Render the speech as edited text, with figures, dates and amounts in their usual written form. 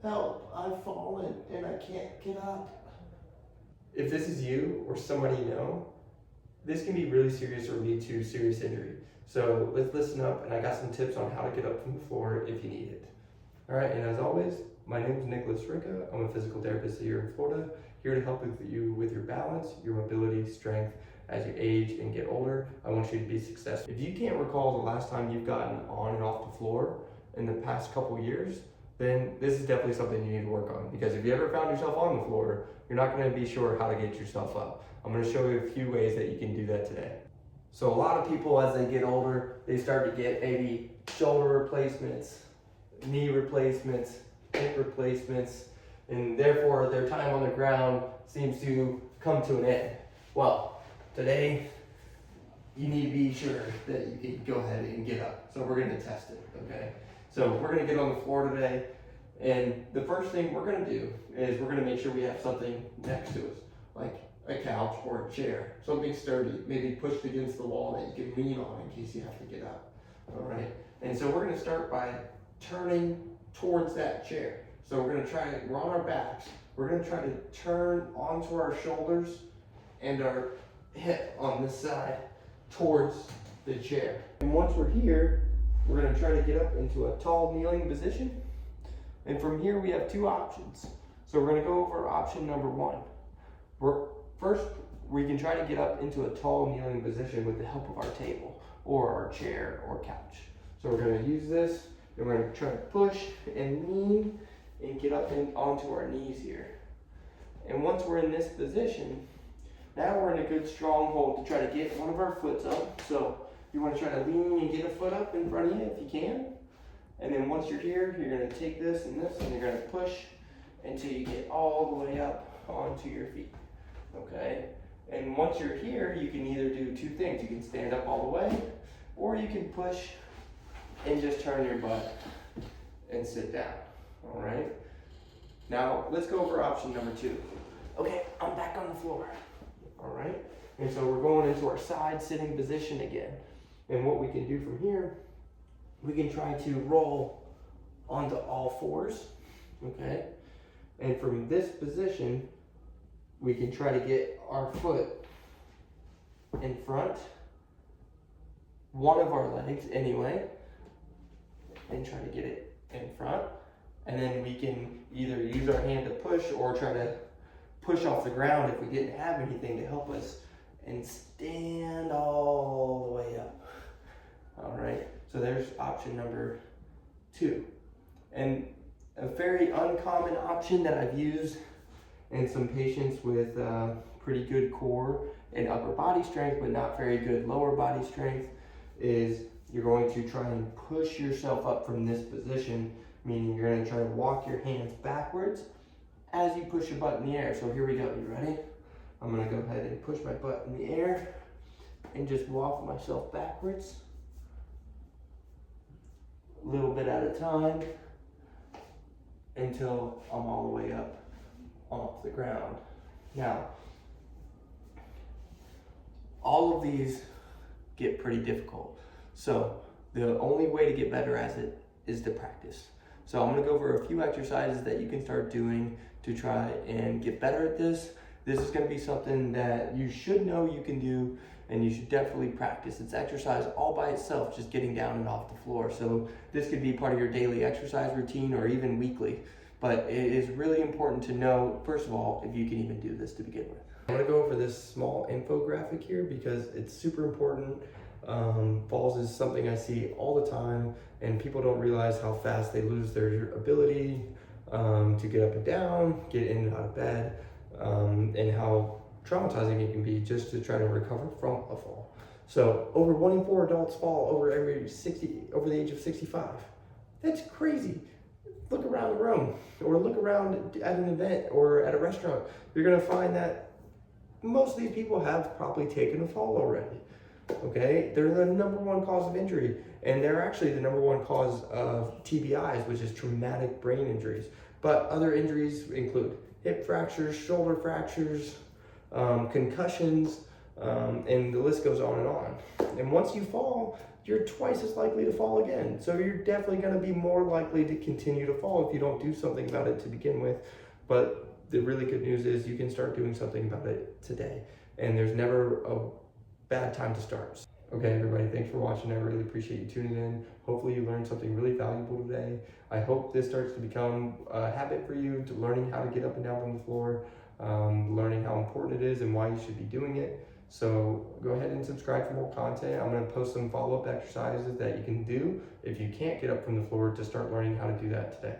help, I've fallen and I can't get up. If this is you or somebody you know, this can be really serious or lead to serious injury. So let's listen up, and I got some tips on how to get up from the floor if you need it. All right, and as always, my name is Nicholas Ricca. I'm a physical therapist here in Florida, here to help you with your balance, your mobility, strength. As you age and get older, I want you to be successful. If you can't recall the last time you've gotten on and off the floor in the past couple years, then this is definitely something you need to work on. Because if you ever found yourself on the floor, you're not going to be sure how to get yourself up. I'm going to show you a few ways that you can do that today. So a lot of people, as they get older, they start to get maybe shoulder replacements, knee replacements, hip replacements, and therefore their time on the ground seems to come to an end. Well, today you need to be sure that you can go ahead and get up. So we're going to test it, okay? So we're going to get on the floor today, and the first thing we're going to do is we're going to make sure we have something next to us, like a couch or a chair, something sturdy, maybe pushed against the wall that you can lean on in case you have to get up. All right, and so we're going to start by turning towards that chair. So we're on our backs, we're going to try to turn onto our shoulders and our hip on this side towards the chair. And once we're here, we're going to try to get up into a tall kneeling position. And from here we have two options. So we're going to go over option number one. First, we can try to get up into a tall kneeling position with the help of our table or our chair or couch. So we're going to use this, and we're going to try to push and lean and get up onto our knees here. And once we're in this position, now we're in a good strong hold to try to get one of our foots up. So you want to try to lean and get a foot up in front of you if you can. And then once you're here, you're going to take this and this, and you're going to push until you get all the way up onto your feet. Okay? And once you're here, you can either do two things. You can stand up all the way, or you can push and just turn your butt and sit down. All right? Now, let's go over option number two. Okay, I'm back on the floor. All right? And so we're going into our side sitting position again. And what we can do from here, we can try to roll onto all fours, okay? And from this position, we can try to get our foot in front, one of our legs anyway, and try to get it in front. And then we can either use our hand to push or try to push off the ground if we didn't have anything to help us, and stand all the way up. All right, so there's option number two. And a very uncommon option that I've used in some patients with pretty good core and upper body strength, but not very good lower body strength, is you're going to try and push yourself up from this position, meaning you're going to try to walk your hands backwards as you push your butt in the air. So here we go, you ready? I'm going to go ahead and push my butt in the air and just walk myself backwards, a little bit at a time, until I'm all the way up off the ground. Now, all of these get pretty difficult. So the only way to get better at it is to practice. So I'm going to go over a few exercises that you can start doing to try and get better at this. This is going to be something that you should know you can do, and you should definitely practice. It's exercise all by itself, just getting down and off the floor. So this could be part of your daily exercise routine or even weekly. But it is really important to know, first of all, if you can even do this to begin with. I'm going to go over this small infographic here because it's super important. Falls is something I see all the time, and people don't realize how fast they lose their ability to get up and down, get in and out of bed, and how traumatizing it can be just to try to recover from a fall. So over 1 in 4 adults fall over the age of 65. That's crazy. Look around the room, or look around at an event or at a restaurant. You're gonna find that most of these people have probably taken a fall already. Okay, they're the #1 cause of injury, and they're actually the #1 cause of TBIs, which is traumatic brain injuries. But other injuries include hip fractures, shoulder fractures, concussions, and the list goes on and on. And once you fall, you're twice as likely to fall again. So you're definitely going to be more likely to continue to fall if you don't do something about it to begin with. But the really good news is you can start doing something about it today. And there's never a bad time to start. Okay, everybody, thanks for watching. I really appreciate you tuning in. Hopefully you learned something really valuable today. I hope this starts to become a habit for you, to learning how to get up and down from the floor, learning how important it is and why you should be doing it. So go ahead and subscribe for more content. I'm going to post some follow-up exercises that you can do if you can't get up from the floor to start learning how to do that today.